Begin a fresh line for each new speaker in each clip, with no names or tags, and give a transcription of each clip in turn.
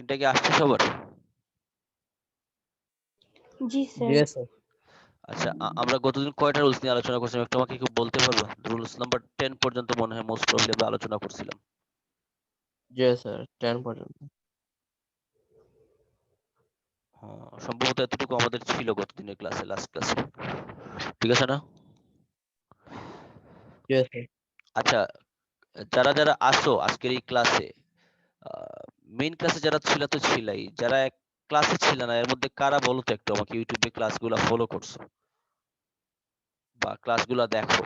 এটা কি আসছে সবার?
জি স্যার।
Yes, sir.
আচ্ছা, আমরা গতদিন কয়টা রুলস নিয়ে আলোচনা করছিলাম একটু আমাকে কি বলতে পারবা? রুলস নাম্বার 10 পর্যন্ত মনে হয় মোস্ট প্রবলি আমরা আলোচনা করছিলাম।
Yes, sir. 10 পর্যন্ত।
সম্ভবত এতটুকু আমাদের ছিল গতদিনের ক্লাসে, লাস্ট ক্লাসে। ঠিক আছে না?
Yes, sir.
আচ্ছা, যারা যারা আসো আজকের এই ক্লাসে, মেইন ক্লাসে যারা ছিল তো ছিলাই, যারা এক ক্লাসে ছিল না এর মধ্যে কারা বলো তো একটু আমাকে ইউটিউবে ক্লাসগুলো ফলো করছো বা ক্লাসগুলো দেখো?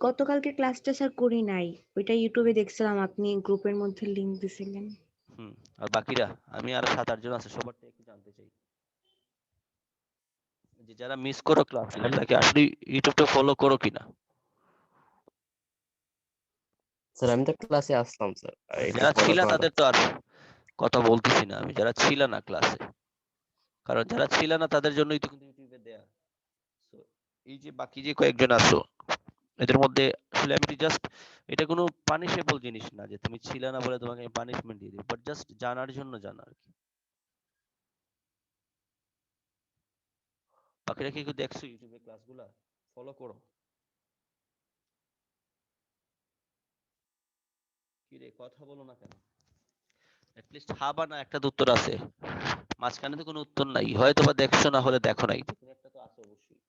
গতকালকে ক্লাসটা স্যার করি নাই, ওইটা ইউটিউবে দেখছিলাম, আপনি গ্রুপের মধ্যে লিংক দিছিলেন।
আর বাকিরা, আমি আর 7-8 জন আছে, সবারটা একটু জানতে চাই যে যারা মিস করো ক্লাসগুলো তাকে আসলে ইউটিউবটা ফলো করো কিনা।
স্যার আমি তো ক্লাসে আসলাম স্যার, এটা
যারা
ফলো
ছিল
করা
তাদের তো আর কথা বলতেছি না আমি, যারা ছিল না ক্লাসে, কারণ যারা ছিল না তাদের জন্যই তো কিন্তু ইউটিউবে দেয়া। So, এই যে বাকি যে কয়েকজন আছো এদের মধ্যে আসলে আমি জাস্ট, এটা কোনো পানিশেবল জিনিস না যে তুমি ছিল না বলে তোমাকে আমি পানিশমেন্ট দিয়ে দিই, বাট জাস্ট জানার জন্য জানা আর কি। বাকিরা কি একটু দেখছো ইউটিউবে ক্লাসগুলা ফলো করো? কি রে কথা বলো না কেন? অ্যাটলিস্ট হ্যাঁ বা না একটা তো উত্তর আছে, মাঝখানে তো কোনো উত্তর নাই, হয়তো বা দেখছো না হলে দেখো নাই, তো কোনো একটা তো আছে অবশ্যই।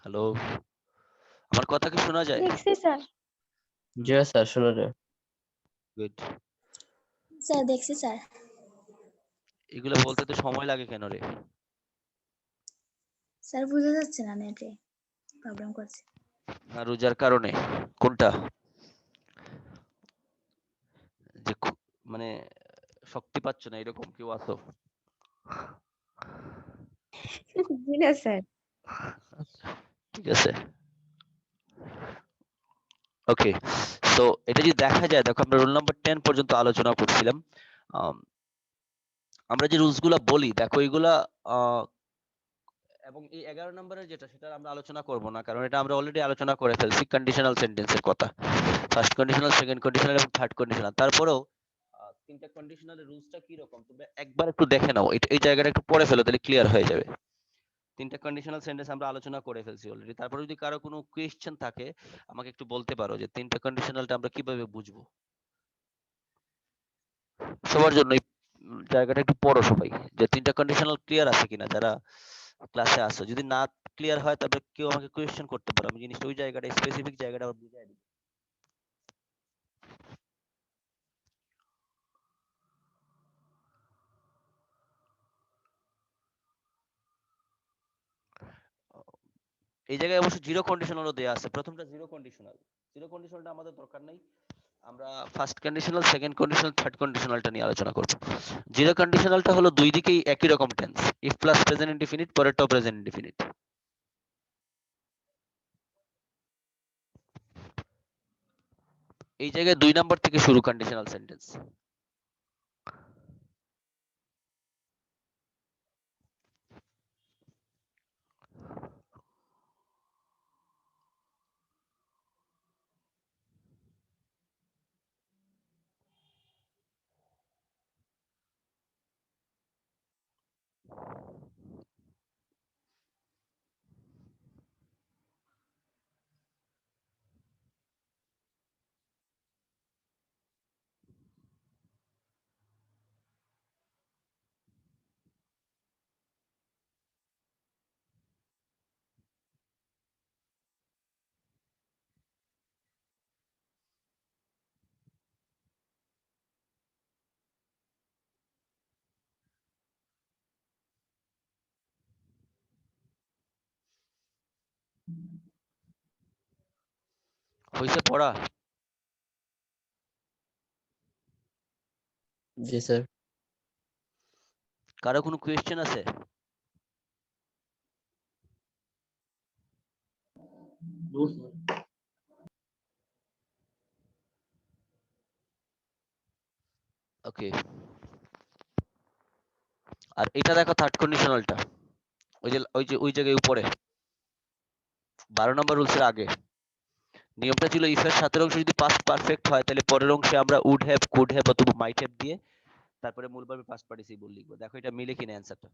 হ্যালো, আমার কথা কি শোনা যায়?
দেখছি স্যার।
জি স্যার, শোনা যায়।
গুড।
স্যার দেখছি স্যার।
এগুলো বলতে তো সময় লাগে কেন রে?
স্যার বোঝা যাচ্ছে না, নেটে প্রবলেম করছে।
না রোজার কারণে? কোনটা? যে মানে শক্তি পাচ্ছ না এরকম কেউ আছো?
জি না স্যার।
ঠিক আছে, ওকে। সো এটা যদি দেখা যায়, দেখো আমরা রুল নাম্বার 10 পর্যন্ত আলোচনা করছিলাম। আমরা যে রুলস গুলা বলি দেখো এগুলা, এবং এই 11 নম্বরের যেটা সেটা আমরা আলোচনা করব না, কারণ এটা আমরা অলরেডি আলোচনা করে ফেলছি কন্ডিশনাল সেন্টেন্সের কথা, ফার্স্ট কন্ডিশনাল, সেকেন্ড কন্ডিশনাল এবং থার্ড কন্ডিশনাল। তারপরেও তিনটা কন্ডিশনালের রুলসটা কি রকম তুমি একবার একটু দেখে নাও, এই জায়গাটা একটু পড়ে ফেলো তাহলে ক্লিয়ার হয়ে যাবে। তিনটা কন্ডিশনাল সেন্টেন্স আমরা আলোচনা করে ফেলছি অলরেডি। তারপরে যদি কারো কোনো কোয়েশ্চেন থাকে আমাকে একটু বলতে পারো যে তিনটা কন্ডিশনালটা আমরা কিভাবে বুঝবো। সবার জন্য এই জায়গাটা একটু পড়ো সবাই, যে তিনটা কন্ডিশনাল ক্লিয়ার আছে কিনা যারা ক্লাসে আসো। যদি না ক্লিয়ার হয় তবে কেউ আমাকে কোয়েশ্চেন করতে পারো, আমি জিনিসটা ওই জায়গাটা স্পেসিফিক জায়গাটা আবার বুঝাই দিব। এই জায়গায় অবশ্য জিরো কন্ডিশনালও দেয়া আছে, প্রথমটা জিরো কন্ডিশনাল, জিরো কন্ডিশনালটা আমাদের দরকার নাই, আমরা first conditional, second conditional, third কন্ডিশনালটা নিয়ে আলোচনা করব। জিরো কন্ডিশনালটা হলো দুই দিকেই একই রকম tense, if plus present indefinite, পরেরটাও প্রেজেন্ট ইনডিফিনিট। এই জায়গায় 2 নাম্বার থেকে শুরু কন্ডিশনাল সেন্টেন্স। হইছে পড়া?
জি স্যার।
কারো কোনো কোয়েশ্চেন আছে? ওকে, আর এটা দেখো থার্ড কন্ডিশনালটা, ওই জায়গায় উপরে 12 নম্বর রুলসের আগে নিয়মটা ছিল ইফ এর সাতের অংশ যদি পাস্ট পারফেক্ট হয় তাহলে পরের অংশে আমরা উড হ্যাভ, কুড হ্যাভ অথবা মাইট হ্যাভ দিয়ে তারপরে মূল ভার্বে পাস্ট পার্টিসিপল লিখবো। দেখো এটা মিলে কিনা অ্যান্সারটা।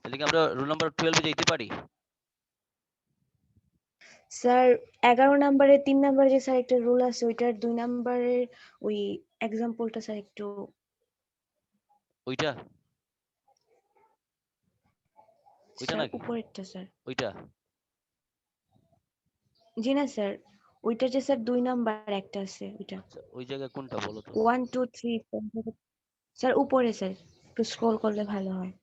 তাহলে কি আমরা রুল নাম্বার 12 এ যেতে পারি?
স্যার 11 নম্বরে 3 নম্বরে যে স্যার একটা রুল আছে ওইটার 2 নম্বরের ওই এক্সাম্পলটা স্যার একটু
ওইটা ওইটা
স্যার
নাকি
উপরেরটা স্যার।
ওইটা?
জি না স্যার, ওইটা যে স্যার 2 নাম্বার একটা আছে ওইটা
আচ্ছা ওই জায়গায় কোনটা বলো তো?
1 2 3 স্যার উপরে স্যার একটু স্ক্রল করলে ভালো হয়।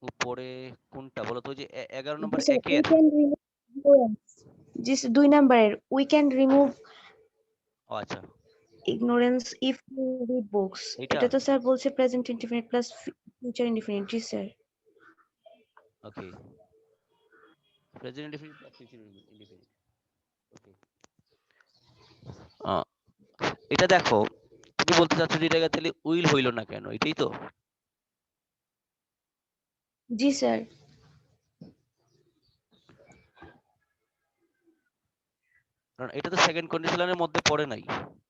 উপরে কোনটা বলো তো? ওই যে 11
জি
নম্বর
স্যার, উই
একের?
ক্যান রিমুভ জি স্যার 2 নাম্বারের উই ক্যান রিমুভ
ও আচ্ছা
ignorance if you read books.
এইটা?
এটা তো স্যার বলছে present indefinite plus future indefinite. জি sir.
Okay, present indefinite plus future indefinite. Okay, এটা দেখো তুমি বলতে চাচ্ছ যে এটা তাহলে উইল হইলো না কেন, এটাই তো?
জি স্যার।
কারণ এটা তো সেকেন্ড কন্ডিশনালের মধ্যে পড়ে নাই,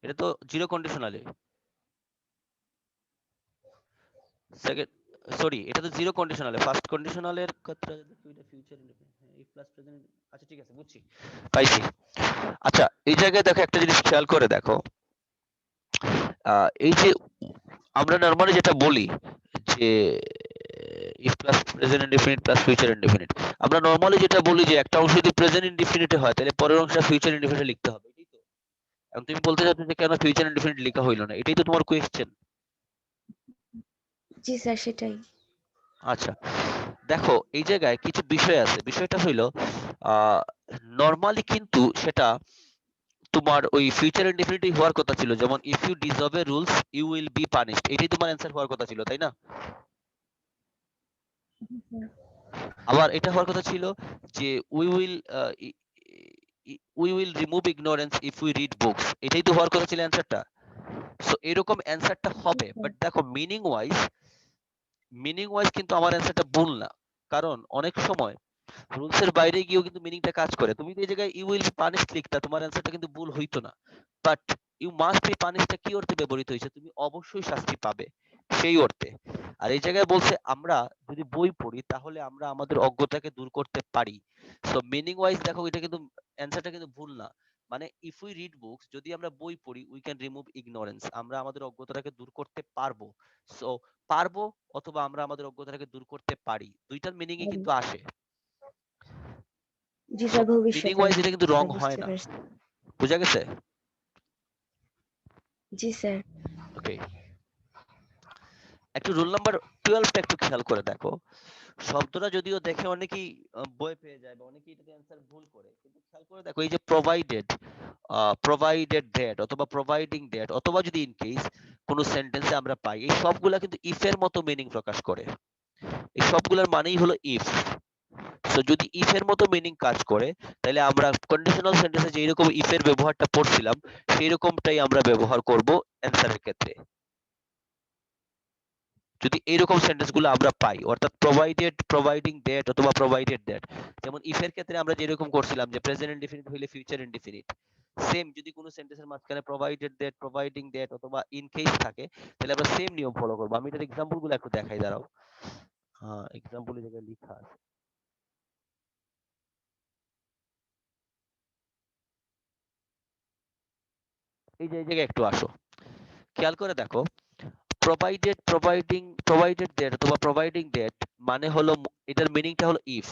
এটা তো জিরো কন্ডিশনালে। সেকেন্ড, সরি, এটা তো জিরো কন্ডিশনালে। ফার্স্ট কন্ডিশনালের ক্ষেত্রে এটা future indefinite if plus present. আচ্ছা ঠিক আছে, বুঝছি, পাইছি। আচ্ছা এই জায়গায় দেখো একটা জিনিস খেয়াল করে দেখো, এই যে আমরা নরমালি যেটা বলি যে if plus present indefinite plus future indefinite, আমরা নরমালি যেটা বলি যে একটা অংশ যদি প্রেজেন্ট ইনডিফিনিটে হয় তাহলে পরের অংশটা ফিউচার ইনডিফিনিটে লিখতে হবে, এটাই তো? এখন তুমি বলতে চাচ্ছ যে কেন ফিউচার ইনডিফিনিট লেখা হইলো না, এটাই তো তোমার কোয়েশ্চেন?
জি স্যার সেটাই।
আচ্ছা দেখো এই জায়গায় কিছু বিষয় আছে, বিষয়টা হইলো নরমালি কিন্তু সেটা তোমার ওই ফিউচার ইনডিফিনিটই হওয়ার কথা ছিল, যেমন if you disobey rules you will be punished, এটাই তোমার অ্যান্সার হওয়ার কথা ছিল, তাই না?
জি স্যার।
আবার এটা হওয়ার কথা ছিল যে we will remove ignorance if we read books, এটাই তো হওয়ার কথা ছিল অ্যান্সারটা। সো এরকম অ্যান্সারটা হবে, বাট দেখো মিনিং ওয়াইজ কিন্তু আমার অ্যান্সারটা ভুল না। কারণ অনেক সময় রুলস এর বাইরে গিয়েও কিন্তু মিনিংটা কাজ করে। তুমি তো এই জায়গায় ইউ উইল বি পানিশড লিখতা, তোমার অ্যান্সারটা কিন্তু ভুল হইতো না। বাট ইউ মাস্ট বি পানিশডটা কি অর্থে ব্যবহৃত হয়েছে? তুমি অবশ্যই শাস্তি পাবে সেই অর্থে। আর এই জায়গায় বলছে আমরা যদি বই পড়ি তাহলে আমরা আমাদের অজ্ঞতাকে দূর করতে পারি। সো মিনিং ওয়াইজ দেখো এটা কিন্তু অ্যান্সারটা কিন্তু ভুল না। মানে ইফ উই রিড বুকস, যদি আমরা বই পড়ি, উই ক্যান রিমুভ ইগনোরেন্স, আমরা আমাদের অজ্ঞতাটাকে দূর করতে পারবো। সো পারবো অথবা আমরা আমাদের অজ্ঞতাটাকে দূর করতে পারি, দুইটার মিনিংই কিন্তু আসে।
জি
সো
স্যার
মিনিং
ভবিষ্যতে
ওয়াইজ এটা কিন্তু রং
স্যার
হয়
বুঝতে
না,
পারছি।
বুঝা গেছে?
জি স্যার।
ওকে, একটু রুল নাম্বার 12টা একটু খেয়াল করে দেখো। শব্দটা যদিও দেখে অনেকেই বই পেয়ে যায় বা অনেকেই এটাতে অ্যান্সার ভুল করে, কিন্তু খেয়াল করে দেখো এই যে প্রোভাইডেড দ্যাট অথবা প্রোভাইডিং দ্যাট অথবা যদি ইন কেস কোনো সেন্টেন্সে আমরা পাই, এই সবগুলা কিন্তু ইফ এর মতো মিনিং প্রকাশ করে। এই সবগুলোর মানেই হলো ইফ। সো যদি ইফ এর মতো মিনিং কাজ করে তাহলে আমরা কন্ডিশনাল সেন্টেন্সে যেই রকম ইফ এর ব্যবহারটা পড়ছিলাম সেই রকমটাই আমরা ব্যবহার করব অ্যান্সারের ক্ষেত্রে। যদি এইরকম সেন্টেন্স গুলো আমরা পাই, অর্থাৎ প্রোভাইডেড, প্রোভাইডিং দ্যাট অথবা প্রোভাইডেড দ্যাট, যেমন ইফ এর ক্ষেত্রে আমরা যেরকম করছিলাম যে প্রেজেন্ট ইনডিফিনিট হইলে ফিউচার ইনডিফিনিট, সেম যদি কোনো সেন্টেন্সের মাঝখানে প্রোভাইডেড দ্যাট, প্রোভাইডিং দ্যাট অথবা ইন কেস থাকে তাহলে আমরা সেম নিয়ম ফলো করব। আমি এটার এক্সাম্পল গুলো একটু দেখাই, দাঁড়াও। হ্যাঁ, এক্সাম্পল এই জায়গায় লেখা আছে। এই জায়গায় একটু আসো, খেয়াল করে দেখো, provided that অথবা providing that মানে হলো, এটার মিনিংটা হলো if.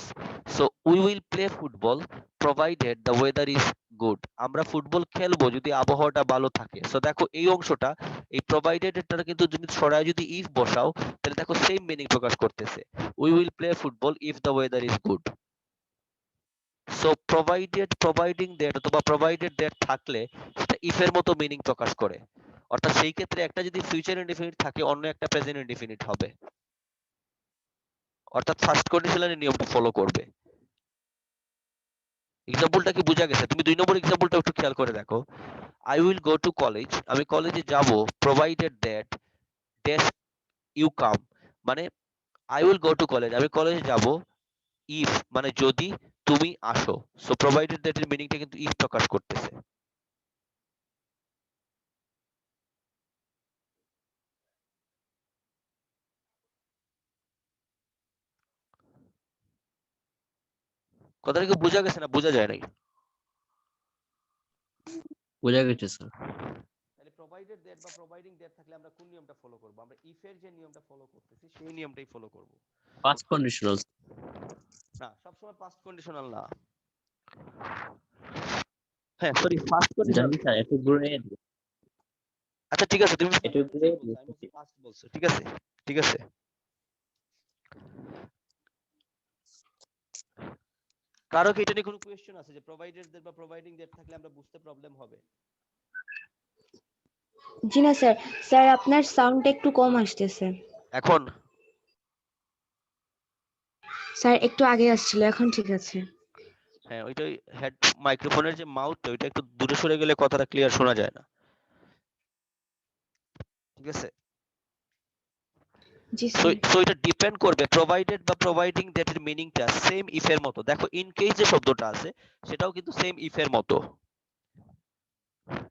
So we will play football provided the weather is good. আমরা ফুটবল খেলবো যদি আবহাওয়াটা ভালো থাকে। সো দেখো এই অংশটা, এই প্রোভাইডেড এর কিন্তু যদি সরায় যদি ইফ বসাও, তাহলে দেখো সেম মিনিং প্রকাশ করতেছে, we will play football if the weather is good. So providing that অথবা প্রোভাইডেড দ্যাট থাকলে সেটা ইফ এর মতো মিনিং প্রকাশ করে। অর্থাৎ সেই ক্ষেত্রে একটা যদি ফিউচার ইনডিফিনিট থাকে, অন্য একটা প্রেজেন্ট ইনডিফিনিট হবে। অর্থাৎ ফার্স্ট কন্ডিশনালের নিয়মটা ফলো করবে। এক্সাম্পলটা কি বোঝা গেছে? তুমি 2 নম্বর এক্সাম্পলটা একটু খেয়াল করে দেখো, I will go to college, আমি কলেজে যাব, provided that dash you come, মানে I will go to college, আমি কলেজে যাব, ইফ মানে যদি তুমি আসো। সো প্রোভাইডেড দ্যাট এর মিনিংটা কিন্তু ইফ প্রকাশ করতেছে। কথাটা কি বোঝা গেছে না বোঝা যায় নাই?
বোঝা গেছে স্যার।
তাহলে প্রোভাইডেড দ্যাট বা প্রোভাইডিং দ্যাট থাকলে আমরা কোন নিয়মটা ফলো করব? আমরা ইফ এর যে নিয়মটা ফলো করতেছি সেই নিয়মটাই ফলো করব।
Past conditional.
না, সবসময় পাস্ট কন্ডিশনাল না। হ্যাঁ সরি, ফার্স্ট কন্ডিশনাল।
জানি স্যার, একটু ঘুরে
আচ্ছা ঠিক আছে, তুমি
একটু ঘুরে
ফার্স্ট বলছো, ঠিক আছে ঠিক আছে। কারো কি এটা নিয়ে কোনো কোয়েশ্চেন আছে যে প্রোভাইডেড দ্যাট বা প্রোভাইডিং দ্যাট থাকলে আমরা বুঝতে প্রবলেম হবে?
জি না স্যার, স্যার আপনার সাউন্ডটা একটু কম আসতেছে।
এখন
স্যার একটু আগে আসছিল, এখন ঠিক আছে।
হ্যাঁ, ওইটাই হেড মাইক্রোফোনের যে মাউথটা ওইটা একটু দূরে সরে গেলে কথাটা ক্লিয়ার শোনা যায় না, ঠিক আছে?
জি
সো
স্যার।
সো এটা ডিপেন্ড করবে প্রোভাইডেড বা প্রোভাইডিং দ্যাট এর মিনিংটা সেম ইফ এর মতো। দেখো ইন কেস যে শব্দটা আছে সেটাও কিন্তু সেম ইফ এর মতো।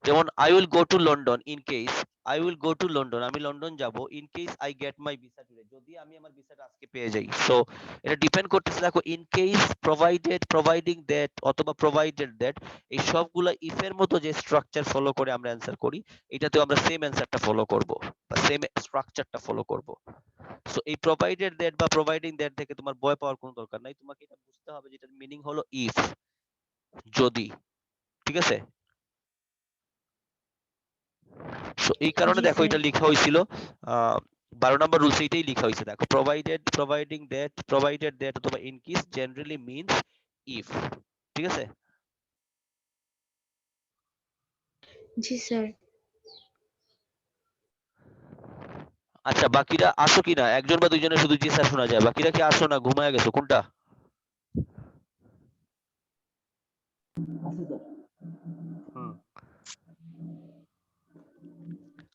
যেমন I will go to London, in case I will go to London, আমি লন্ডন যাব, in case I get my visa today, যদি আমি আমার ভিসাটা আজকে পেয়ে যাই। সো এটা ডিপেন্ড করতেছে, দেখো in case, provided, providing that অথবা প্রোভাইডেড দ্যাট, এই সবগুলা ইফ এর মতো যে স্ট্রাকচার ফলো করে আমরা অ্যানসার করি, এটাতেও আমরা সেম অ্যানসারটা ফলো করব বা সেম স্ট্রাকচারটা ফলো করব। সো এই প্রোভাইডেড দ্যাট বা প্রোভাইডিং দ্যাট থেকে তোমার ভয় পাওয়ার কোনো দরকার নাই, তোমাকে এটা বুঝতে হবে যেটার মিনিং হলো ইফ, যদি, ঠিক আছে? সো এই কারণে
জি
দেখো
স্যার।
এটা লেখা হয়েছিল 12 নম্বর রুলস এইটাই লেখা হয়েছে। দেখো provided, providing that, provided that অথবা in case generally means if, ঠিক আছে?
জি স্যার।
আচ্ছা বাকিরা আসো কিনা, একজন বা দুইজনের শুধু জি স্যার শোনা যায়, বাকিরা কি আসো না ঘুমায় গেছো কোনটা? হুম,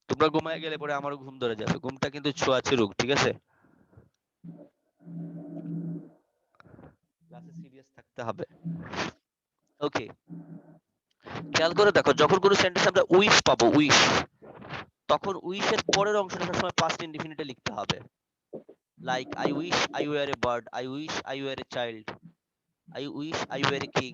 তোমরা ঘুমায় গেলে পরে আমারও ঘুম ধরে যাবে, ঘুমটা কিন্তু ছোঁয়াচে রোগ, ঠিক আছে? ক্লাসে সিরিয়াস থাকতে হবে। ওকে, খেয়াল করে দেখো, যখন কোনো সেন্টেন্স আমরা উইশ পাবো, উইশ, তখন উইশের পরের অংশটা সবসময় পাস্ট ইনডিফিনিটে লিখতে হবে। Like I wish I were a bird, I wish I were a child, I wish I were a king,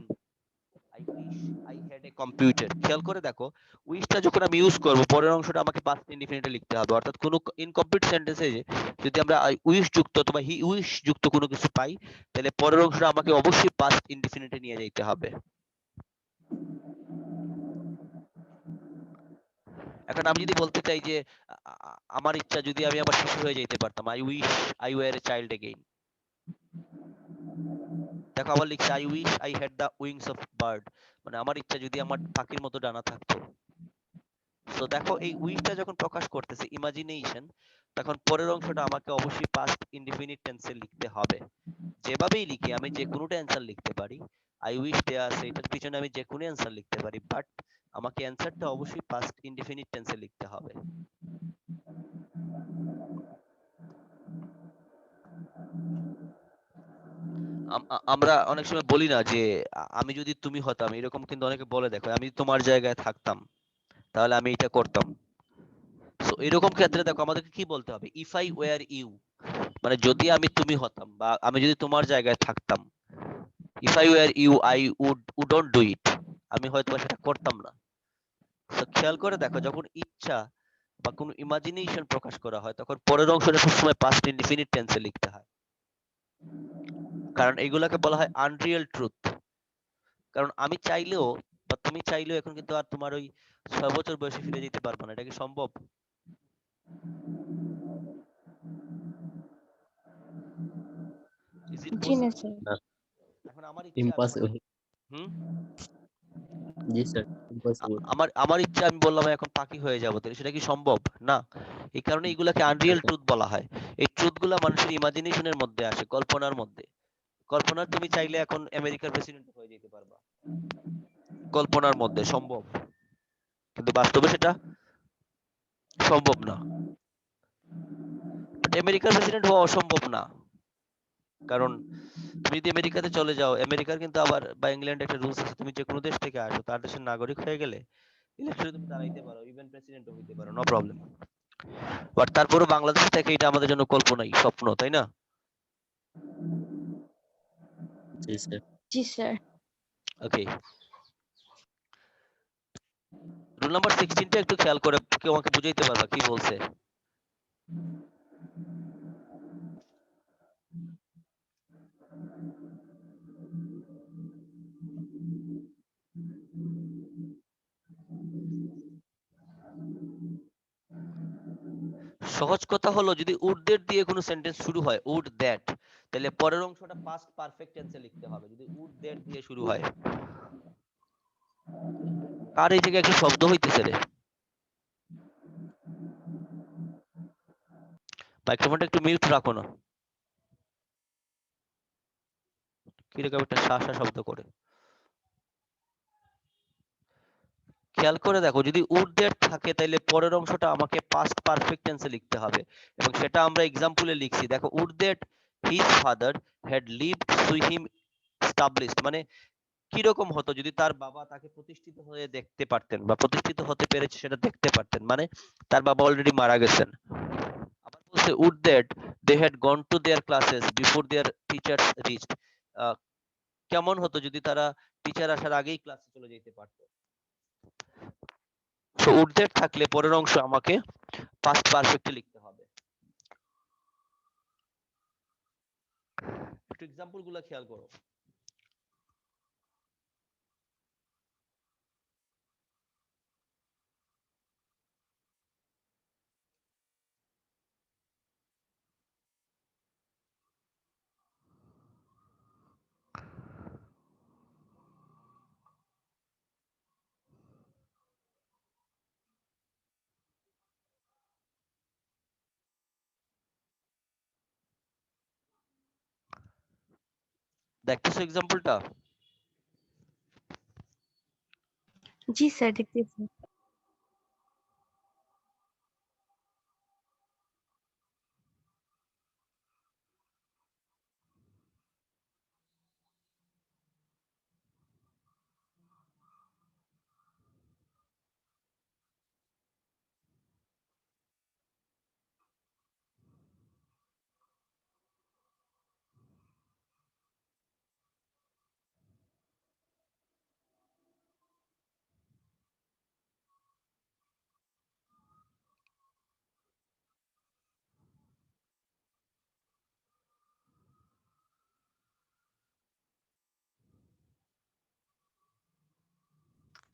I wish I had a computer. খেয়াল করে দেখো, উইশটা যখন আমি ইউজ করব পরের অংশটা আমাকে পাস্ট ইনডিফিনিটে লিখতে হবে। অর্থাৎ কোনো ইনকমপ্লিট সেন্টেন্সে যদি আমরা আই উইশ যুক্ত অথবা হি উইশ যুক্ত কোনো কিছু পাই, তাহলে পরের অংশটা আমাকে অবশ্যই পাস্ট ইনডিফিনিটে নিয়ে যেতে হবে। এখন আমি যদি বলতে চাই যে আমার ইচ্ছা যদি আমি আবার শিশু হয়ে যেতে পারতাম, I wish I were a child again. দেখো আবার লিখছে I wish I had the wings of bird, মানে আমার ইচ্ছা যদি আমার পাখির মতো ডানা থাকতো। সো দেখো এই উইশটা যখন প্রকাশ করতেছে ইমাজিনেশন, তখন পরের অংশটা আমাকে অবশ্যই পাস্ট ইনডিফিনিট টেন্সে লিখতে হবে। যেভাবেই লিখি, আমি যে কোনোটা অ্যান্সার লিখতে পারি, আই উইশ দেয়া আছে এটার পিছনে আমি যে কোনো অ্যান্সার লিখতে পারি, বাট আমাকে অ্যান্সারটা অবশ্যই পাস্ট ইনডিফিনিট টেন্সে লিখতে হবে। আমরা অনেক সময় বলি না যে আমি যদি তুমি হতাম, এরকম কিন্তু অনেকে বলে, দেখো আমি তোমার জায়গায় থাকতাম তাহলে আমি এটা করতাম। সো এরকম ক্ষেত্রে দেখো আমাদেরকে কি বলতে হবে, ইফ আই ওয়্যার ইউ, মানে যদি আমি তুমি হতাম বা আমি যদি তোমার জায়গায় থাকতাম, if I were you I wouldn't do it, আমি হয়তো সেটা করতাম না। তো খেয়াল করে দেখো, যখন ইচ্ছা বা কোনো ইমাজিনেশন প্রকাশ করা হয় তখন পরের অংশটা সবসময় পাস্ট ইনডিফিনিট টেন্সে লিখতে হয়, কারণ এগুলাকে বলা হয় আনরিয়েল ট্রুথ। কারণ আমি চাইলেও বা তুমি চাইলেও এখন কিন্তু আর তোমার ওই 6 বছর বয়সে ফিরে যেতে পারবে না, এটা কি সম্ভব? Is it
জি না
possible?
স্যার।
এখন আমার ইচ্ছা আমি
ইম্পসিবল।
হুম
জি স্যার, ইম্পসিবল।
আমার ইচ্ছা আমি বললাম আমি এখন পাখি হয়ে যাবো, তাহলে সেটা কি সম্ভব? না। এই কারণে এগুলাকে আনরিয়েল ট্রুথ বলা হয়। এই ট্রুথ গুলা মানুষের ইমাজিনেশনের মধ্যে আসে, কল্পনার মধ্যে। কল্পনার তুমি চাইলে এখন আমেরিকার প্রেসিডেন্ট হয়ে যেতে পারবা, কল্পনার মধ্যে সম্ভব, কিন্তু বাস্তবে সেটা সম্ভব না। বাট আমেরিকার প্রেসিডেন্ট হওয়া অসম্ভব না, কারণ তুমি যদি আমেরিকাতে চলে যাও, আমেরিকার কিন্তু আবার বা ইংল্যান্ডে একটা রুলস আছে, তুমি যে কোনো দেশ থেকে আসো তার দেশের নাগরিক হয়ে গেলে ইলেকশনে তুমি দাঁড়াইতে পারো, ইভেন প্রেসিডেন্টও হইতে পারো, নো প্রবলেম। বাট তারপরও বাংলাদেশ থেকে এটা আমাদের জন্য কল্পনাই, স্বপ্ন, তাই না?
জি স্যার।
জি স্যার।
ওকে, রুল নাম্বার 16টা একটু খেয়াল করে কেউ আমাকে বুঝাইতে পারবা কি বলছে? সহজ কথা হলো, যদি উড দ্যাট দিয়ে কোনো সেন্টেন্স শুরু হয়, উড দ্যাট, তাহলে পরের অংশটা পাস্ট পারফেক্ট টেন্সে লিখতে হবে যদি উড দ্যাট দিয়ে শুরু হয়। আর এই জায়গায় একটা শব্দ হইতেছে রে, মাইক্রোফোনটা একটু মিউট রাখো না, কিরকম একটা শা শা শব্দ করে। খেয়াল করে দেখো, যদি উড দ্যাট থাকে তাহলে পরের অংশটা আমাকে পাস্ট পারফেক্ট টেন্সে লিখতে হবে, এবং সেটা আমরা এক্সাম্পলে লিখছি। দেখো, would that his father had lived with him established, মানে কিরকম হতো যদি তার বাবা তাকে প্রতিষ্ঠিত হয়ে দেখতে পারতেন বা প্রতিষ্ঠিত হতে পেরেছে সেটা দেখতে পারতেন, মানে তার বাবা অলরেডি মারা গেছেন। আবার বলছে would that they had gone to their classes before their teachers reached, কেমন হতো যদি তারা টিচার আসার আগেই ক্লাসে চলে যেতে পারতো। সো উড দ্যাট থাকলে পরের অংশ আমাকে পাস্ট পারফেক্টে লিখতে হবে। একটু এক্সাম্পল গুলা খেয়াল করো। দেখতেছো এক্সাম্পলটা?
জি স্যার, দেখতেছি।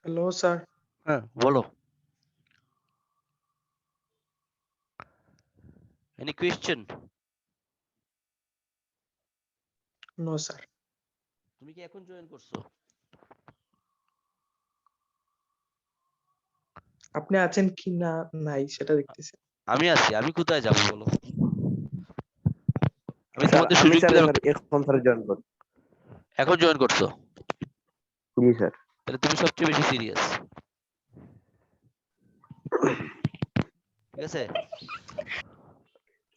Hello sir.
হ্যাঁ বলো, এনি কোয়েশ্চেন?
No sir.
তুমি কি এখন জয়েন করছো?
আপনি আছেন কি না নাই সেটা দেখতেছি।
আমি আছি, আমি কোথায় যাবো বলো? আমি
স্যার
তোমাদের
আমি
সুযোগ
স্যার
দিলাম।
স্যার এখন স্যার জয়েন করছি।
এখন জয়েন করছো?
জি স্যার।
তাহলে তুমি সবচেয়ে বেশি সিরিয়াস, ঠিক আছে?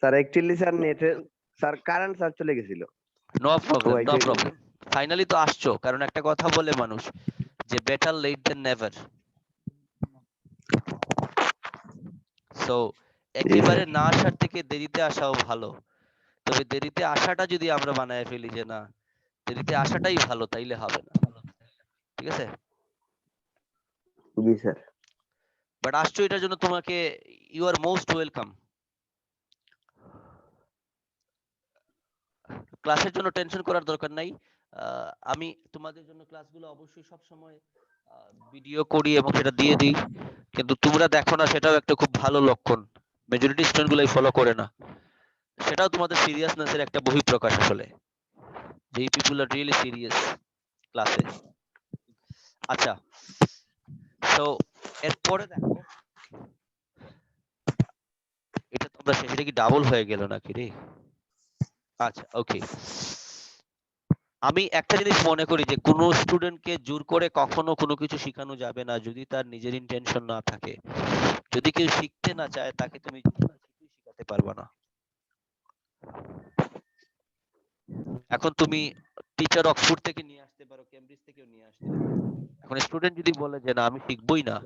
স্যার অ্যাকচুয়ালি স্যার নেটে স্যার কারেন্ট স্যার চলে গেছিল।
No problem, no
wifi
problem. Finally তো আসছো, কারণ একটা কথা বলে মানুষ যে better late than never. So একেবারে না আসার থেকে দেরিতে আসাও ভালো, তবে দেরিতে আসাটা যদি আমরা বানায় ফেলি যে না, দেরিতে আসাটাই ভালো, তাইলে হবে না, ঠিক আছে?
জি স্যার।
বাট আসছো এটার জন্য তোমাকে ইউ আর মোস্ট ওয়েলকাম। ক্লাসের জন্য টেনশন করার দরকার নাই। আমি তোমাদের জন্য ক্লাসগুলো অবশ্যই সব সময় ভিডিও করি এবং সেটা দিয়ে দিই, কিন্তু তোমরা দেখো না, সেটাও একটা খুব ভালো লক্ষণ। মেজরিটি স্টুডেন্ট গুলাই ফলো করে না, সেটাও তোমাদের সিরিয়াসনেসের একটা বহিঃপ্রকাশ আসলে, যে পিপল আর রিয়েলি সিরিয়াস ক্লাসে। আচ্ছা, তো এরপরে দেখো, এটা তোমরা সেটা কি ডাবল হয়ে গেল নাকি রে? আচ্ছা, ওকে। আমি একটা জিনিস মনে করি যে কোনো স্টুডেন্টকে জোর করে কখনো কোনো কিছু শেখানো যাবে না যদি তার নিজের ইন্টেনশন না থাকে। যদি কেউ শিখতে না চায় তাকে তুমি কিছুই শেখাতে পারবে না। এখন তুমি টিচার অক্সফোর্ড থেকে নিয়ে আসতে পারো, কেমব্রিজ থেকেও নিয়ে আসতে পারো। এখন স্টুডেন্ট যদি বলে যে না আমি শিখবই না,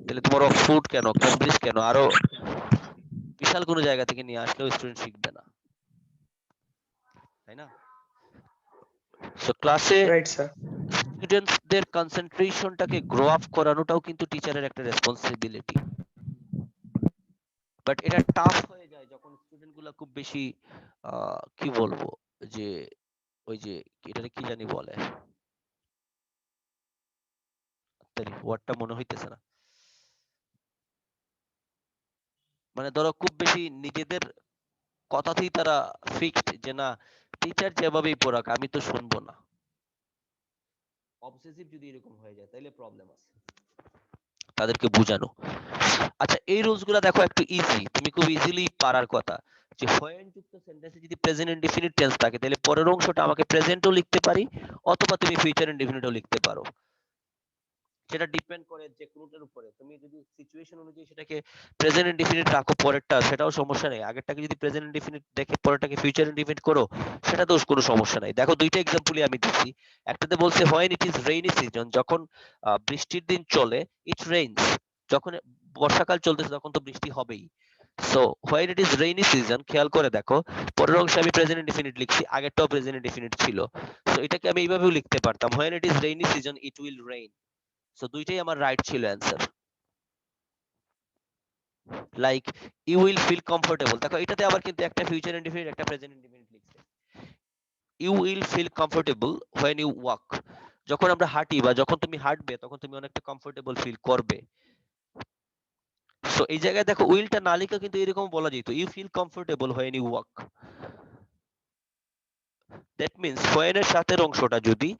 তাহলে তোমার অক্সফোর্ড কেন, কেমব্রিজ কেন, আরো বিশাল কোনো জায়গা থেকে নিয়ে আসলেও স্টুডেন্ট শিখবে না, তাই না? সো ক্লাসে
রাইট স্যার।
স্টুডেন্টসদের কনসেন্ট্রেশনটাকে গ্রো আপ করানোটাও কিন্তু টিচারের একটা রেসপন্সিবিলিটি। বাট এটা টাফ হয়ে যায় যখন স্টুডেন্ট গুলা খুব বেশি কি বলবো, যে ওই যে এটাকে কি জানি বলে, ওয়ার্ডটা মনে হইতেছে না, মানে ধরো খুব বেশি নিজেদের কথাতেই তারা ফিক্সড যে না টিচার যেভাবেই পড়াক আমি তো শুনবো না। অবসেসিভ যদি এরকম হয়ে যায় তাহলে প্রবলেম আছে, তাদেরকে বোঝানো। আচ্ছা, এই রুলস গুলা দেখো একটু ইজি, তুমি খুব ইজিলি পারার কথা। যে হোয়েন যুক্ত সেন্টেন্সে যদি প্রেজেন্ট ইনডিফিনিট টেন্স থাকে তাহলে পরের অংশটা আমাকে প্রেজেন্টও লিখতে পারি অথবা তুমি ফিউচার ইনডিফিনিটও লিখতে পারো। সেটা ডিপেন্ড করে যে কোনটার উপরে। তুমি যদি সিচুয়েশন অনুযায়ী সেটাকে প্রেজেন্ট ইনডিফিনিট রাখো পরেরটা, সেটাও সমস্যা নেই। আগেরটাকে যদি প্রেজেন্ট ইনডিফিনিট দেখে পরেরটাকে ফিউচার ইনডিফিনিট করো, সেটা তো কোনো সমস্যা নাই। দেখো দুইটা এক্সাম্পলই আমি দিচ্ছি। একটাতে বলছে when it is rainy season, যখন বৃষ্টির দিন চলে, ইট রেইনস, যখন বর্ষাকাল চলতেছে তখন তো বৃষ্টি হবেই। So when it is rainy season, খেয়াল করে দেখো পরের অংশে আমি প্রেজেন্ট ইনডিফিনিট লিখছি, আগেরটাও প্রেজেন্ট ইনডিফিনিট ছিল। সো এটাকে আমি এইভাবেও লিখতে পারতাম, when it is rainy season it will rain. So দুইটাই আমার রাইট ছিল answer. Like you will feel comfortable, দেখো এটাতে আবার কিন্তু একটা ফিউচার ইনডিফিনিট একটা প্রেজেন্ট ইনডিফিনিট লিখছে। You will feel comfortable when you walk, যখন আমরা হাঁটি বা যখন তুমি হাঁটবে তখন তুমি অনেকটা কমফোর্টেবল ফিল করবে। সো এই জায়গায় দেখো উইলটা না লিখে কিন্তু এরকম বলা যেত you feel comfortable when you walk. That means when এর সাথের অংশটা যদি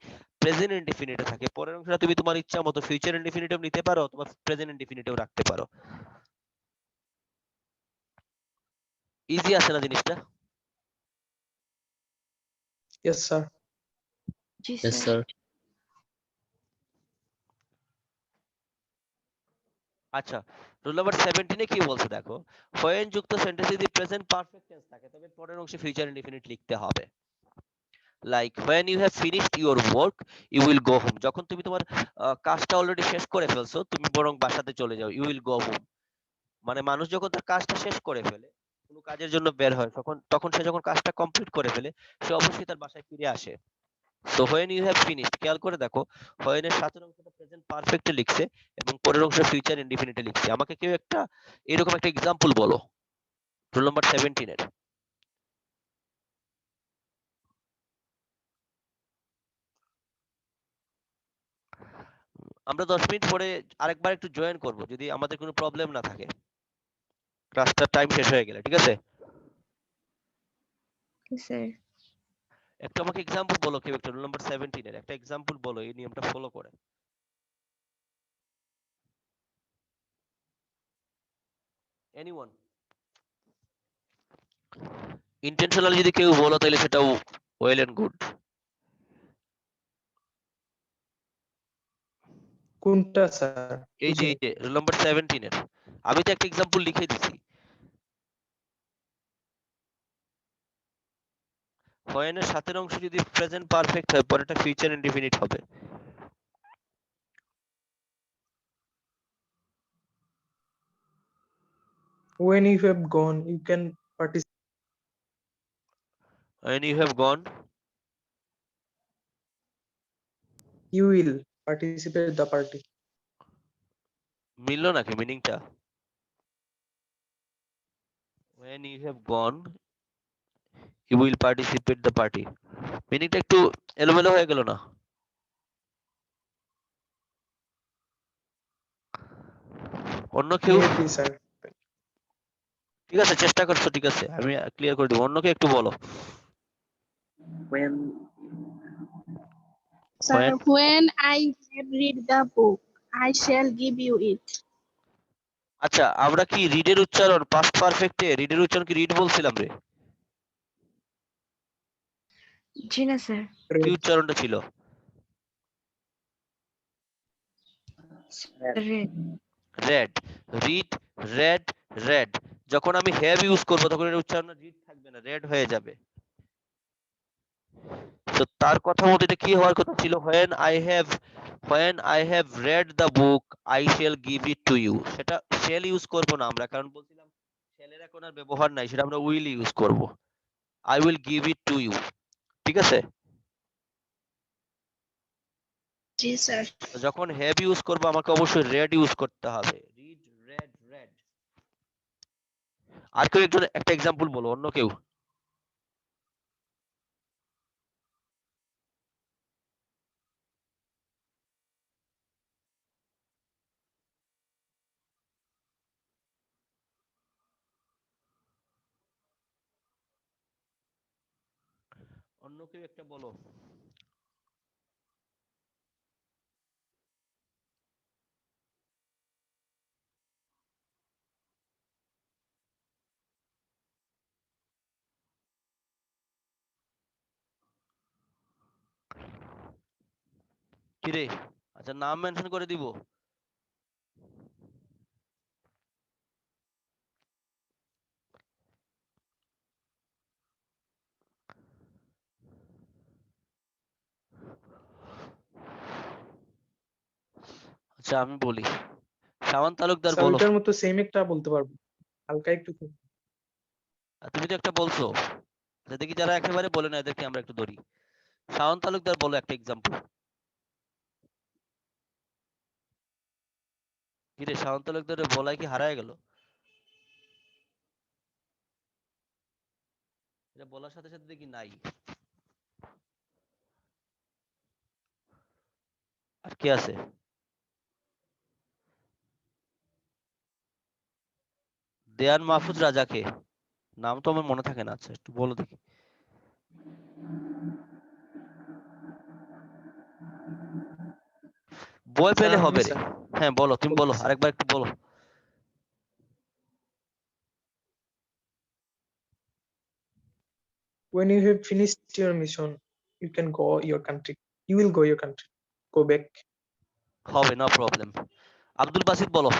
প্রেজেন্ট ইনডিফিনিটে থাকে, পরের অংশটা তুমি তোমার ইচ্ছা মতো ফিউচার ইনডিফিনিটেও নিতে পারো অথবা প্রেজেন্ট ইনডিফিনিটেও রাখতে পারো। ইজি আছে না জিনিসটা?
Yes sir.
জি
Yes,
স্যার।
sir.
আচ্ছা, রুল নাম্বার 17 এ কি বলছে দেখো, হোয়েন যুক্ত সেন্টেন্সে যদি প্রেজেন্ট পারফেক্ট টেন্স থাকে তবে পরের অংশে ফিউচার ইনডিফিনিট লিখতে হবে। Like when you have finished your work you will go home, যখন তুমি তোমার কাজটা অলরেডি শেষ করে ফেলছো তুমি বরং বাসাতে চলে যাও, ইউ উইল গো হোম। মানে মানুষ যখন তার কাজটা শেষ করে ফেলে, কোনো কাজের জন্য বের হয়, তখন সে যখন কাজটা কমপ্লিট করে ফেলে সে অবশ্যই তার বাসায় ফিরে আসে। So when you have finished, খেয়াল করে দেখো হোয়েন এর সাথের অংশটা প্রেজেন্ট পারফেক্টে লিখছে এবং পরের অংশ ফিউচার ইনডিফিনিটে লিখছে। আমাকে কেউ একটা এরকম একটা এক্সাম্পল বলো রুল নাম্বার 17 এর। আমরা 10 মিনিট পরে আরেকবার একটু জয়েন করব যদি আমাদের কোনো প্রবলেম না থাকে, ক্লাসটার টাইম শেষ হয়ে গেলে, ঠিক আছে?
স্যার
একটু আমাকে এক্সাম্পল বলো, কেউ একটা রুল নাম্বার 17 এর একটা এক্সাম্পল বলো এই নিয়মটা ফলো করে। এনিওয়ান? ইন্টেনশনালি যদি কেউ বলো তাহলে সেটাও ওয়েল এন্ড গুড।
কোনটা স্যার?
এই যে রুল নাম্বার 17 এর আমি তো একটা এক্সাম্পল লিখে দিছি। হোয়েন এর সাথের অংশ যদি প্রেজেন্ট পারফেক্ট হয় পরেরটা ফিউচার ইনডিফিনিট হবে।
when you have gone you can participate.
When you have gone
You will participate the party.
মিললো নাকি মিনিংটা? when you have gone you will participate the party, মিনিংটা একটু এলোমেলো হয়ে গেল না? অন্য কেউ?
Maybe, sir.
ঠিক আছে, চেষ্টা করছো, ঠিক আছে, আমি ক্লিয়ার করে দিব। অন্য কেউ একটু বলো।
When
Sir,
When?
when I have read the book, I shall give you it.
আচ্ছা, আমরা কি রিডের উচ্চারণ পাস্ট পারফেক্টে রিডের উচ্চারণ কি রিড বলছিলাম রে?
জি না স্যার।
কি
Read.
উচ্চারণটা ছিল?
Red.
Red. Read, red, red. যখন আমি হ্যাভ ইউজ করব তখন এর উচ্চারণ রিড থাকবে না, রেড হয়ে যাবে। তো তার কথা মতো এটা কি হওয়ার কথা ছিল? when I have read the book I shall give it to you। সেটা shall ইউজ করব না আমরা, কারণ বলছিলাম shall এর এখন আর ব্যবহার নাই, সেটা আমরা will ইউজ করব। I will give it to you, ঠিক আছে?
জি স্যার।
তো যখন have ইউজ করব আমাকে অবশ্যই রেড ইউজ করতে হবে। Read, red, red. আর কেউ একজন একটা এক্সাম্পল বলো, অন্য কেউ। অন্য কেউ একটা বলো। কিরে, আচ্ছা নাম মেনশন করে দিব। আচ্ছা আমি বলি, শাওন তালুকদার
স্যার
বলো।
ওইটার মতো সেম একটা বলতে পারবো, হালকা একটু।
তুমি তো একটা বলছো, আচ্ছা দেখি যারা একেবারে বলে না এদেরকে আমরা একটু ধরি। শাওন তালুকদার বলো একটা এক্সাম্পল। কিরে, শাওন তালুকদারের বলাই কি হারায় গেল? এটা বলার সাথে সাথে দেখি নাই। আর কে আছে? দেয়ান মাহফুজ রাজাকে, নাম তো আমার মনে থাকে না। আচ্ছা একটু বলো দেখি। বই
স্যার
পেলে
আমি
হবে রে।
স্যার
হ্যাঁ বলো, তুমি বলো,
বলতেছি।
আরেকবার একটু বলো।
When you have finished your mission, you can go your country. You will go your country. Go back.
হবে, নো প্রবলেম। আব্দুল বাসিত বলো।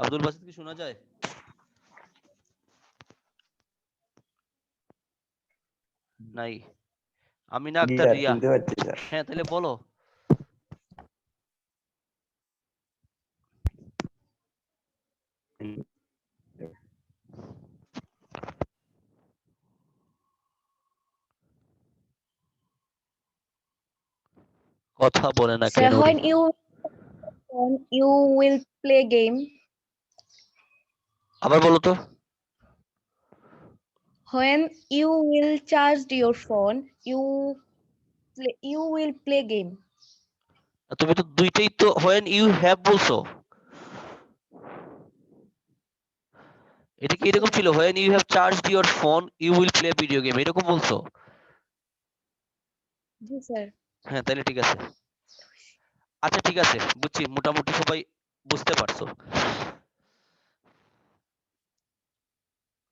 আব্দুল বাসিত কি শোনা যায়? নাই। আমিনা
জি
আক্তার
স্যার,
রিয়া।
শুনতে পাচ্ছি স্যার।
হ্যাঁ তাহলে বলো। কথা বলে না
স্যার
কেন রে?
when you will play game.
আবার বলো তো।
When you will charge your phone, you will play game.
তুমি তো দুইটাই তো when you have বলছো। এটা কি এরকম ছিল when you have charged your phone you will play video game, এরকম বলছো?
জি স্যার।
হ্যাঁ তাহলে ঠিক আছে। আচ্ছা ঠিক আছে, বুঝছি, মোটামুটি সবাই বুঝতে পারছো।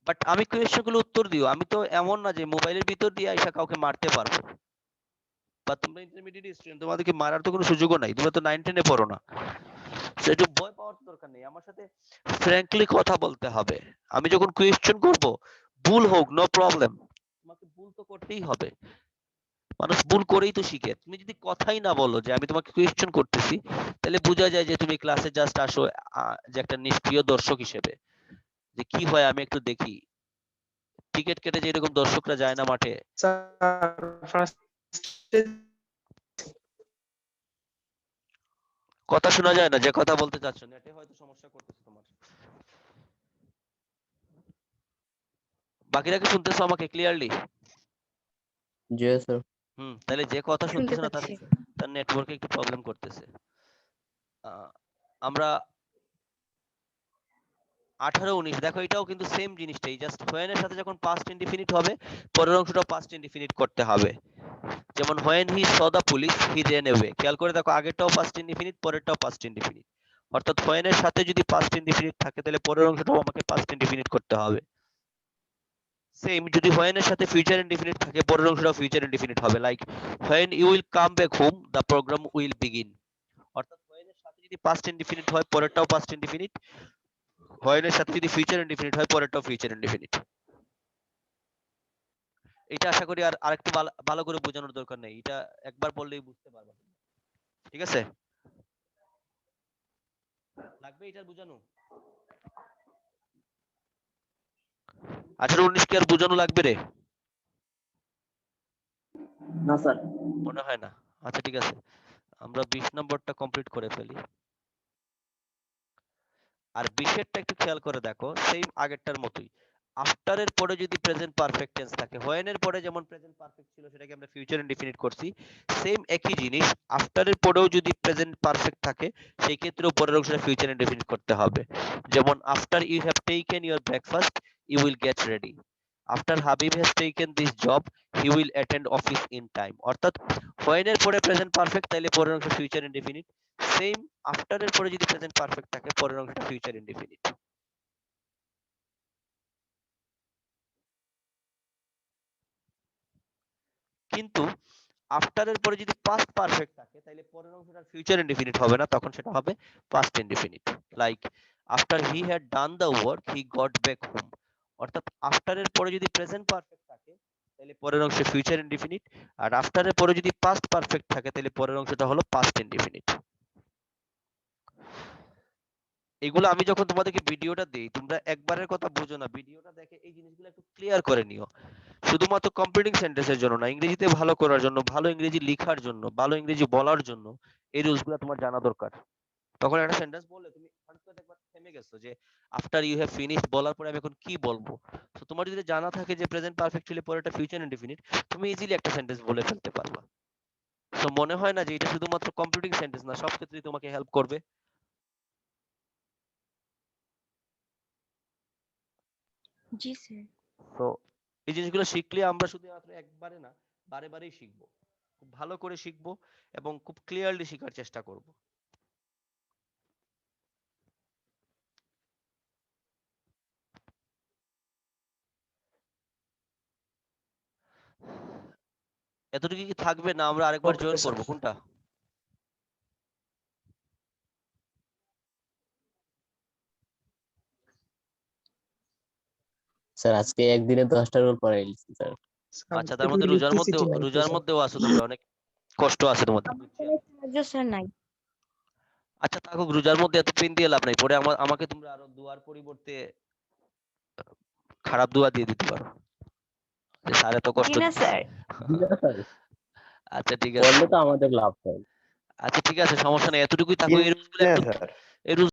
বাট আমি কোয়েশ্চেন গুলো উত্তর দিও, আমি তো এমন না যে মোবাইলের ভিতর দিয়ে আইসা কাউকে মারতে পারবো। বা তোমরা ইন্টারমিডিয়েট স্টুডেন্ট, তোমাদেরকে মারার তো কোনো সুযোগও নাই, তোমরা তো 9-10 এ পড়ো না। সেটা ভয় পাওয়ার দরকার নেই, আমার সাথে ফ্র্যাঙ্কলি কথা বলতে হবে। আমি যখন কোয়েশ্চেন করব, ভুল হোক নো প্রবলেম, তোমাকে ভুল তো করতেই হবে। মানুষ ভুল করেই তো শিখে। তুমি যদি কথাই না বলো যে আমি তোমাকে কোয়েশ্চেন করতেছি, তাহলে বোঝা যায় যে তুমি ক্লাসে জাস্ট আসো যে একটা নিষ্ক্রিয় দর্শক হিসেবে। যে কি হয় আমি একটু দেখি। টিকিট কেটে যে এরকম দর্শকরা যায় না মাঠে,
Sir, first
কথা শোনা যায় না, যে কথা বলতে চাচ্ছ নেটে হয়তো সমস্যা করতেছে তোমার। বাকিরা কি শুনতেছো আমাকে ক্লিয়ারলি?
জি স্যার।
তাহলে যে কথা
শুনতে
শুনতেছে না তার
পাচ্ছি।
তার নেটওয়ার্কে একটু প্রবলেম করতেছে। আমরা 18-19 দেখো, এটাও কিন্তু সেম জিনিসটাই, জাস্ট when এর সাথে যখন past indefinite হবে পরের অংশটাও past indefinite করতে হবে। যেমন when he saw the police he ran away, খেয়াল করে দেখো আগেরটাও past indefinite পরেরটাও past indefinite, অর্থাৎ when এর সাথে যদি past indefinite থাকে তাহলে পরের অংশটাও আমাকে past indefinite করতে হবে। সেম যদি when এর সাথে future indefinite থাকে পরের অংশটাও future indefinite হবে, like when you will come back home the program will begin, অর্থাৎ when এর সাথে যদি past indefinite হয় পরেরটাও past indefinite, when এর সাথে যদি future indefinite হয় পরেরটাও future indefinite। এটা আশা করি আর আরেকটু ভালো করে বোঝানোর দরকার নেই, এটা একবার বললেই বুঝতে পারবা, ঠিক আছে? লাগবে এটা বোঝানো? 18-19 কি আর বোঝানো লাগবে রে?
না স্যার।
মনে হয় না। আচ্ছা ঠিক আছে, আমরা 20 নম্বরটা কমপ্লিট করে ফেলি। আর 20 এরটা একটু খেয়াল করে দেখো, সেম আগেরটার মতোই, আফটার এর পরে যদি প্রেজেন্ট পারফেক্ট টেন্স থাকে, when এর পরে যেমন প্রেজেন্ট পারফেক্ট ছিল সেটাকে আমরা ফিউচার ইনডিফিনিট করছি, সেম একই জিনিস আফটার এর পরেও যদি প্রেজেন্ট পারফেক্ট থাকে সেই ক্ষেত্রেও পরের অংশটা ফিউচার ইনডিফিনিট করতে হবে। যেমন after you have taken your breakfast you will get ready, after Habib has taken this job he will attend office in time, অর্থাৎ when এর পরে প্রেজেন্ট পারফেক্ট তাইলে পরের অংশ ফিউচার ইনডিফিনিট, সেম আফটার এর পরে যদি প্রেজেন্ট পারফেক্ট থাকে পরের অংশটা ফিউচার ইনডিফিনিট। কিন্তু আফটার এর পরে যদি পাস্ট পারফেক্ট থাকে তাহলে পরের অংশটা ফিউচার ইনডিফিনিট হবে না, তখন সেটা হবে past indefinite, like after he had done the work he got back home, অর্থাৎ আফটার এর পরে যদি প্রেজেন্ট পারফেক্ট থাকে তাহলে পরের অংশ ফিউচার ইনডিফিনিট, আর আফটার এর পরে যদি পাস্ট পারফেক্ট থাকে তাহলে পরের অংশটা হলো পাস্ট ইনডিফিনিট। এগুলো আমি যখন তোমাদেরকে ভিডিওটা দেই তোমরা একবারের কথা বুঝো না, ভিডিওটা দেখে এই জিনিসগুলো একটু ক্লিয়ার করে নিও, শুধুমাত্র কম্পিটিং সেন্টেন্সের জন্য না, ইংরেজিতে ভালো করার জন্য, ভালো ইংরেজি লেখার জন্য, ভালো ইংরেজি বলার জন্য এই রুলসগুলো তোমার জানা দরকার। তখন একটা সেন্টেন্স বললে তুমি হঠাৎ একবার থেমে গেছো যে আফটার ইউ হ্যাভ ফিনিশড বলার পরে আমি এখন কি বলবো, তো তোমার যদি জানা থাকে যে প্রেজেন্ট পারফেক্ট হলে পরে এটা ফিউচার ইনডিফিনিট, তুমি ইজিলি একটা সেন্টেন্স বলে ফেলতে পারবা। তো মনে হয় না যে এটা শুধুমাত্র কম্পিটিং সেন্টেন্স না, সব ক্ষেত্রেই তোমাকে হেল্প করবে।
জি স্যার।
তো এই জিনিসগুলো শিখলে আমরা শুধুমাত্র একবারে না বারে বারেই শিখবো, খুব ভালো করে শিখবো এবং খুব ক্লিয়ারলি শেখার চেষ্টা করব। এতটুকু কি থাকবে না আমরা আরেকবার
Okay,
জয়েন
sir.
করব কোনটা?
স্যার আজকে একদিনে 10টা রোল পড়াই লিখছি স্যার।
আচ্ছা,
It
তার
will
মধ্যে
be electricity night,
রোজার
sir.
মধ্যেও আছো তোমরা, অনেক কষ্ট আছে তোমাদের,
আমার
বুঝছি
কোনো
আমি।
সাহায্য স্যার নাই।
আচ্ছা থাকুক, রোজার মধ্যে এত পেন দিয়ে লাভ নাই, পরে আমাকে তোমরা আরো দুয়ার পরিবর্তে খারাপ দোয়া দিয়ে দিতে পারো যে স্যার এত
জি
কষ্ট
না
দিচ্ছে।
স্যার।
স্যার
আচ্ছা ঠিক আছে,
পড়লে তো আমাদের লাভ হয়।
আচ্ছা ঠিক আছে, সমস্যা নেই, এতটুকুই থাকো, এই রুলসগুলো একটু, এই rules